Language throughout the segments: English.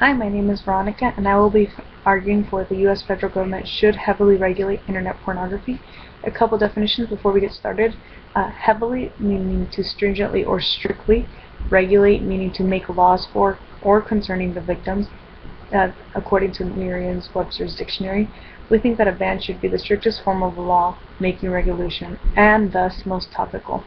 Hi, my name is Veronica, and I will be arguing for the U.S. federal government should heavily regulate internet pornography. A couple definitions before we get started. Heavily meaning to stringently or strictly. Regulate meaning to make laws for or concerning the victims. According to Merriam-Webster's dictionary, we think that a ban should be the strictest form of law making regulation, and thus most topical.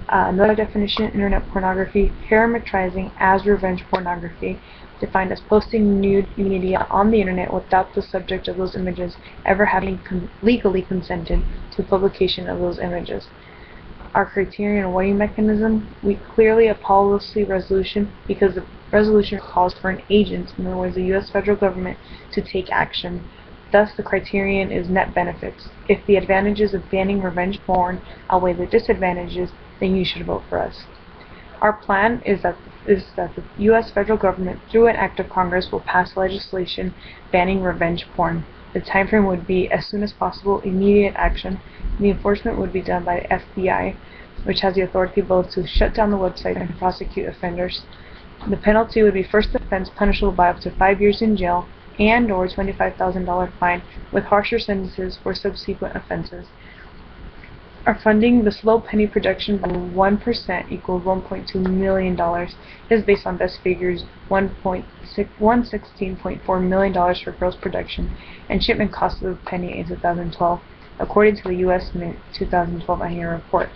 Another definition, internet pornography, parametrizing as revenge pornography, defined as posting nude media on the internet without the subject of those images ever having legally consented to publication of those images. Our criterion and weighing mechanism, we clearly a policy resolution because the resolution calls for an agent, in other words the U.S. federal government, to take action. Thus the criterion is net benefits. If the advantages of banning revenge porn outweigh the disadvantages, then you should vote for us. Our plan is that the U.S. federal government, through an act of Congress, will pass legislation banning revenge porn. The timeframe would be as soon as possible, immediate action. The enforcement would be done by the FBI, which has the authority both to shut down the website and prosecute offenders. The penalty would be first offense punishable by up to 5 years in jail and/or $25,000 fine, with harsher sentences for subsequent offenses. Our funding, the slow penny production by 1% equals $1.2 million, is based on best figures $116.4 million for gross production and shipment cost of the penny in 2012, according to the U.S. Mint 2012 annual report.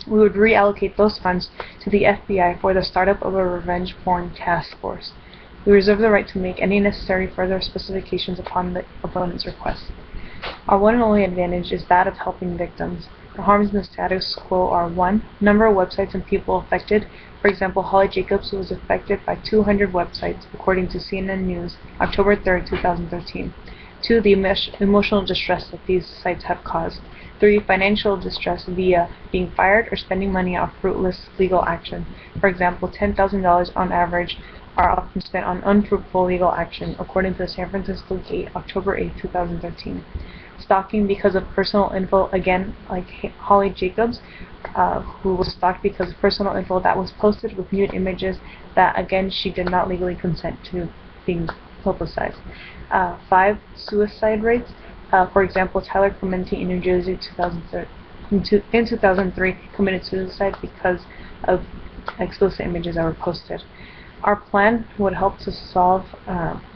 We would reallocate those funds to the FBI for the startup of a revenge porn task force. We reserve the right to make any necessary further specifications upon the opponent's request. Our one and only advantage is that of helping victims. The harms in the status quo are 1. Number of websites and people affected. For example, Holly Jacobs was affected by 200 websites, according to CNN News, October 3, 2013. 2. The emotional distress that these sites have caused. 3. Financial distress via being fired or spending money on fruitless legal action. For example, $10,000 on average are often spent on unfruitful legal action, according to the San Francisco Gate, October 8, 2013. Stalking because of personal info, again, like Holly Jacobs, who was stalked because of personal info that was posted with nude images that, again, she did not legally consent to being publicized. 5. Suicide rates. For example, Tyler Clementi in New Jersey in 2003 committed suicide because of explicit images that were posted. Our plan would help to solve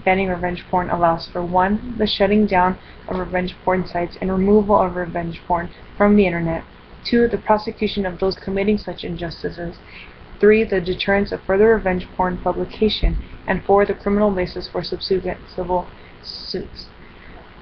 banning revenge porn allows for 1. The shutting down of revenge porn sites and removal of revenge porn from the internet. 2. The prosecution of those committing such injustices. 3. The deterrence of further revenge porn publication. And 4. The criminal basis for subsequent civil suits.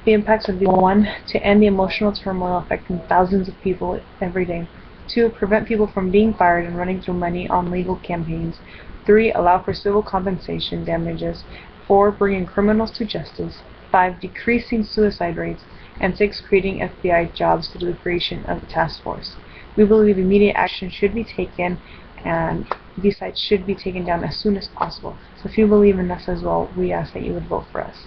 The impacts would be 1. To end the emotional turmoil affecting thousands of people every day. 2. Prevent people from being fired and running through money on legal campaigns. 3. Allow for civil compensation damages. 4. Bringing criminals to justice. 5. Decreasing suicide rates. And 6. Creating FBI jobs through the creation of a task force. We believe immediate action should be taken and these sites should be taken down as soon as possible. So if you believe in us as well, we ask that you would vote for us.